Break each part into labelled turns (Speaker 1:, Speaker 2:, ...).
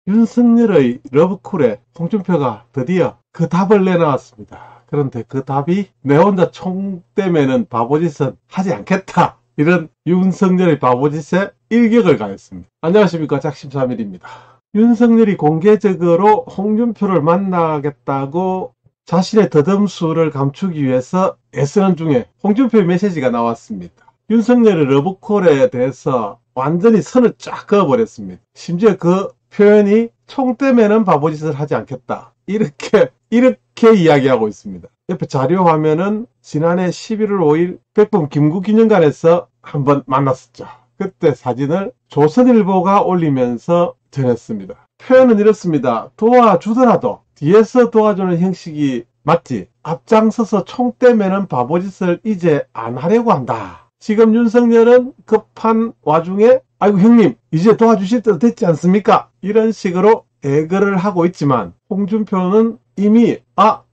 Speaker 1: 윤석열의 러브콜에 홍준표가 드디어 그 답을 내놓았습니다. 그런데 그 답이 내 혼자 총 떼매는 바보짓은 하지 않겠다. 이런 윤석열의 바보짓에 일격을 가했습니다. 안녕하십니까, 작심삼일입니다. 윤석열이 공개적으로 홍준표를 만나겠다고 자신의 더듬수를 감추기 위해서 애쓰는 중에 홍준표의 메시지가 나왔습니다. 윤석열의 러브콜에 대해서 완전히 선을 쫙 그어버렸습니다. 심지어 그 표현이 총 떼매는 바보짓을 하지 않겠다. 이렇게 이야기하고 있습니다. 옆에 자료 화면은 지난해 11월 5일 백범 김구기념관에서 한번 만났었죠. 그때 사진을 조선일보가 올리면서 전했습니다. 표현은 이렇습니다. 도와주더라도 뒤에서 도와주는 형식이 맞지. 앞장서서 총 떼매는 바보짓을 이제 안 하려고 한다. 지금 윤석열은 급한 와중에 아이고 형님 이제 도와주실 때도 됐지 않습니까? 이런 식으로 애걸을 하고 있지만 홍준표는 이미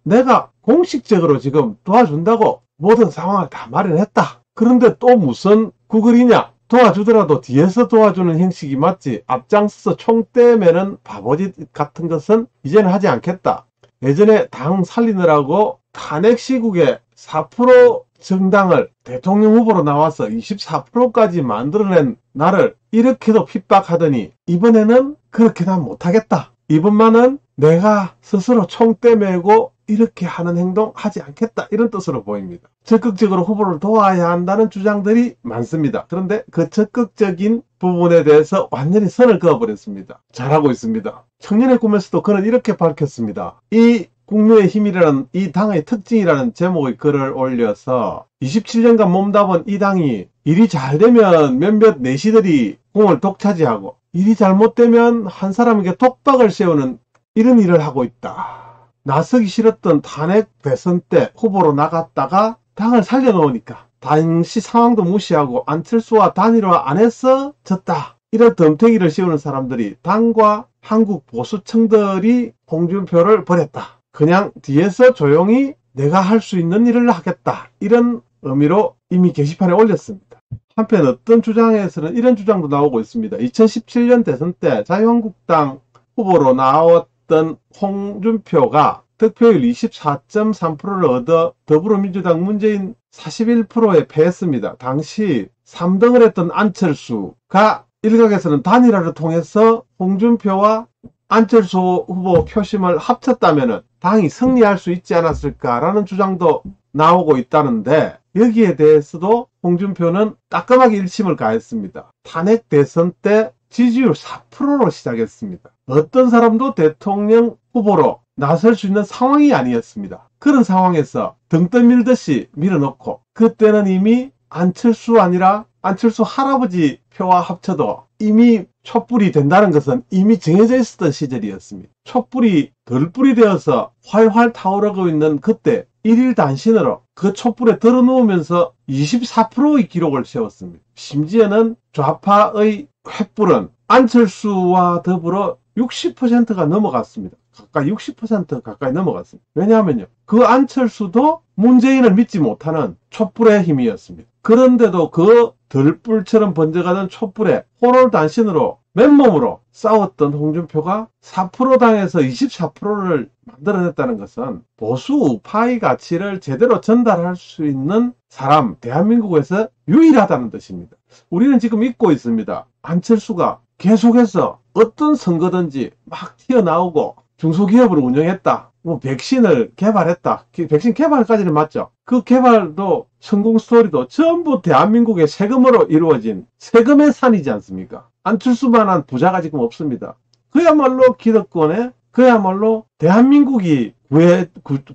Speaker 1: 내가 공식적으로 지금 도와준다고 모든 상황을 다 마련했다. 그런데 또 무슨 구글이냐? 도와주더라도 뒤에서 도와주는 형식이 맞지 앞장서서 총 떼매는 바보짓 같은 것은 이제는 하지 않겠다. 예전에 당 살리느라고 탄핵 시국에 4% 정당을 대통령 후보로 나와서 24%까지 만들어낸 나를 이렇게도 핍박하더니 이번에는 그렇게 난 못하겠다. 이번만은 내가 스스로 총 떼매고 이렇게 하는 행동 하지 않겠다. 이런 뜻으로 보입니다. 적극적으로 후보를 도와야 한다는 주장들이 많습니다. 그런데 그 적극적인 부분에 대해서 완전히 선을 그어버렸습니다. 잘하고 있습니다. 청년의 꿈에서도 그는 이렇게 밝혔습니다. 이 국민의 힘이라는 이 당의 특징이라는 제목의 글을 올려서 27년간 몸담은 이 당이 일이 잘 되면 몇몇 내시들이 공을 독차지하고 일이 잘못되면 한 사람에게 독박을 세우는 이런 일을 하고 있다. 나서기 싫었던 탄핵 대선 때 후보로 나갔다가 당을 살려놓으니까 당시 상황도 무시하고 안철수와 단일화 안 해서 졌다. 이런 덤태기를 씌우는 사람들이 당과 한국 보수층들이 홍준표를 버렸다. 그냥 뒤에서 조용히 내가 할 수 있는 일을 하겠다. 이런 의미로 이미 게시판에 올렸습니다. 한편 어떤 주장에서는 이런 주장도 나오고 있습니다. 2017년 대선 때 자유한국당 후보로 나왔던 홍준표가 득표율 24.3%를 얻어 더불어민주당 문재인 41%에 패했습니다. 당시 3등을 했던 안철수가 일각에서는 단일화를 통해서 홍준표와 안철수 후보 표심을 합쳤다면 당이 승리할 수 있지 않았을까라는 주장도 나오고 있다는데 여기에 대해서도 홍준표는 따끔하게 일침을 가했습니다. 탄핵 대선 때 지지율 4%로 시작했습니다. 어떤 사람도 대통령 후보로 나설 수 있는 상황이 아니었습니다. 그런 상황에서 등 떠밀듯이 밀어넣고 그때는 이미 안철수 아니라 안철수 할아버지 표와 합쳐도 이미 촛불이 된다는 것은 이미 정해져 있었던 시절이었습니다. 촛불이 덜불이 되어서 활활 타오르고 있는 그때 1일 단신으로 그 촛불에 들어누우면서 24%의 기록을 세웠습니다. 심지어는 좌파의 횃불은 안철수와 더불어 60%가 넘어갔습니다. 가까이 60% 가까이 넘어갔습니다. 왜냐하면요. 그 안철수도 문재인을 믿지 못하는 촛불의 힘이었습니다. 그런데도 그 들불처럼 번져가던 촛불에 호롤단신으로 맨몸으로 싸웠던 홍준표가 4% 당에서 24%를 만들어냈다는 것은 보수 우파의 가치를 제대로 전달할 수 있는 사람, 대한민국에서 유일하다는 뜻입니다. 우리는 지금 잊고 있습니다. 안철수가 계속해서 어떤 선거든지 막 튀어나오고 중소기업을 운영했다. 백신을 개발했다. 백신 개발까지는 맞죠. 그 개발도 성공 스토리도 전부 대한민국의 세금으로 이루어진 세금의 산이지 않습니까? 안철수만한 부자가 지금 없습니다. 그야말로 기득권에 그야말로 대한민국이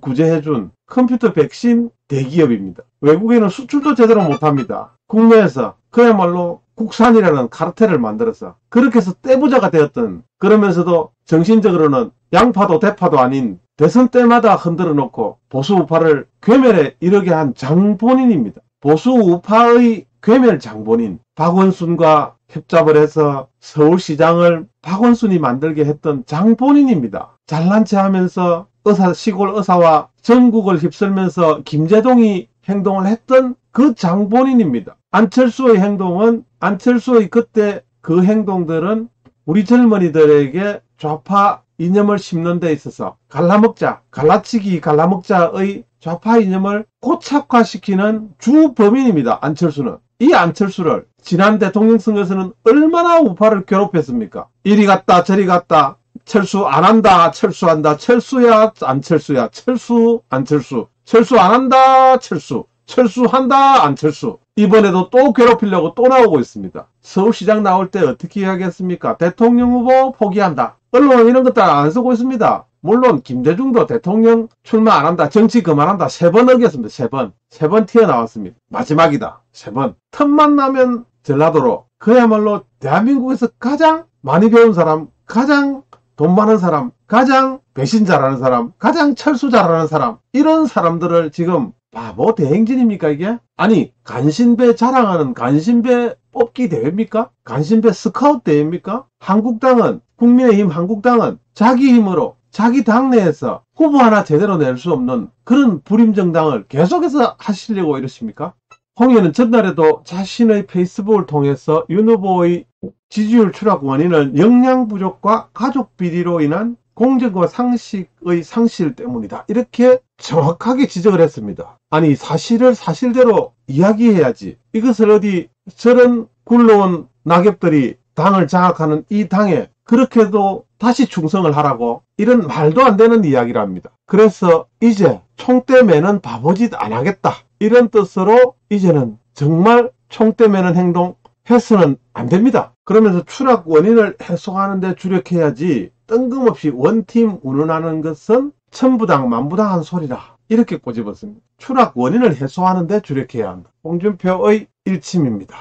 Speaker 1: 구제해준 컴퓨터 백신 대기업입니다. 외국에는 수출도 제대로 못합니다. 국내에서 그야말로 국산이라는 카르텔을 만들어서 그렇게 해서 떼부자가 되었던, 그러면서도 정신적으로는 양파도 대파도 아닌 대선 때마다 흔들어 놓고 보수 우파를 괴멸에 이르게 한 장본인입니다. 보수 우파의 괴멸 장본인 박원순과 협잡을 해서 서울시장을 박원순이 만들게 했던 장본인입니다. 잘난 체 하면서 시골 의사와 전국을 휩쓸면서 김제동이 행동을 했던 그 장본인입니다. 안철수의 행동은, 안철수의 그때 그 행동들은 우리 젊은이들에게 좌파 이념을 심는 데 있어서 갈라먹자, 갈라치기, 갈라먹자의 좌파 이념을 고착화시키는 주 범인입니다. 안철수는. 이 안철수를 지난 대통령 선거에서는 얼마나 우파를 괴롭혔습니까? 이리 갔다 저리 갔다 철수 안 한다 철수한다 철수야 안철수야 철수 안철수 철수 안 한다 철수 철수한다 안철수. 이번에도 또 괴롭히려고 또 나오고 있습니다. 서울시장 나올 때 어떻게 이야기했습니까? 대통령 후보 포기한다. 언론은 이런 것들 안 쓰고 있습니다. 물론 김대중도 대통령 출마 안 한다. 정치 그만한다. 3번 어겼습니다. 3번. 3번 튀어나왔습니다. 마지막이다. 3번. 틈만 나면 전라도로. 그야말로 대한민국에서 가장 많이 배운 사람, 가장 돈 많은 사람, 가장 배신 잘하는 사람, 가장 철수 잘하는 사람, 이런 사람들을 지금 바보 대행진입니까 이게? 아니 간신배 자랑하는 간신배 뽑기 대회입니까? 간신배 스카우트 대회입니까? 한국당은 국민의힘 한국당은 자기 힘으로 자기 당내에서 후보 하나 제대로 낼 수 없는 그런 불임정당을 계속해서 하시려고 이러십니까? 홍 의원은 전날에도 자신의 페이스북을 통해서 윤 후보의 지지율 추락 원인을 역량 부족과 가족 비리로 인한 공정과 상식의 상실 때문이다. 이렇게 정확하게 지적을 했습니다. 아니 사실을 사실대로 이야기해야지. 이것을 어디 저런 굴러온 낙엽들이 당을 장악하는 이 당에 그렇게도 다시 충성을 하라고 이런 말도 안 되는 이야기를 합니다. 그래서 이제 총대 매는 바보짓 안 하겠다. 이런 뜻으로 이제는 정말 총대 매는 행동 해서는 안 됩니다. 그러면서 추락 원인을 해소하는 데 주력해야지 뜬금없이 원팀 운운하는 것은 천부당 만부당한 소리라. 이렇게 꼬집었습니다. 추락 원인을 해소하는 데 주력해야 한다. 홍준표의 일침입니다.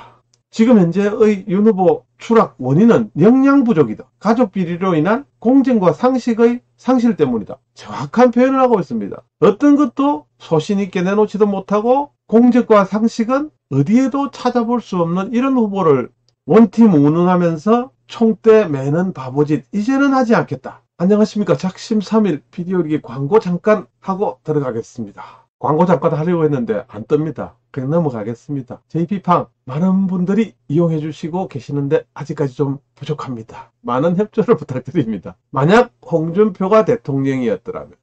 Speaker 1: 지금 현재의 윤 후보 추락 원인은 역량 부족이다. 가족 비리로 인한 공정과 상식의 상실 때문이다. 정확한 표현을 하고 있습니다. 어떤 것도 소신 있게 내놓지도 못하고 공정과 상식은 어디에도 찾아볼 수 없는 이런 후보를 원팀 운운하면서 총대 매는 바보짓 이제는 하지 않겠다. 안녕하십니까. 작심 3일 비디오 리기 광고 잠깐 하고 들어가겠습니다. 광고 잠깐 하려고 했는데 안 뜹니다. 그냥 넘어가겠습니다. JP팡 많은 분들이 이용해 주시고 계시는데 아직까지 좀 부족합니다. 많은 협조를 부탁드립니다. 만약 홍준표가 대통령이었더라면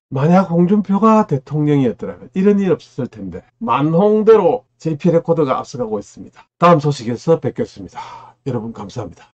Speaker 1: 이런 일 없었을 텐데 만홍대로 JP레코더가 앞서가고 있습니다. 다음 소식에서 뵙겠습니다. 여러분 감사합니다.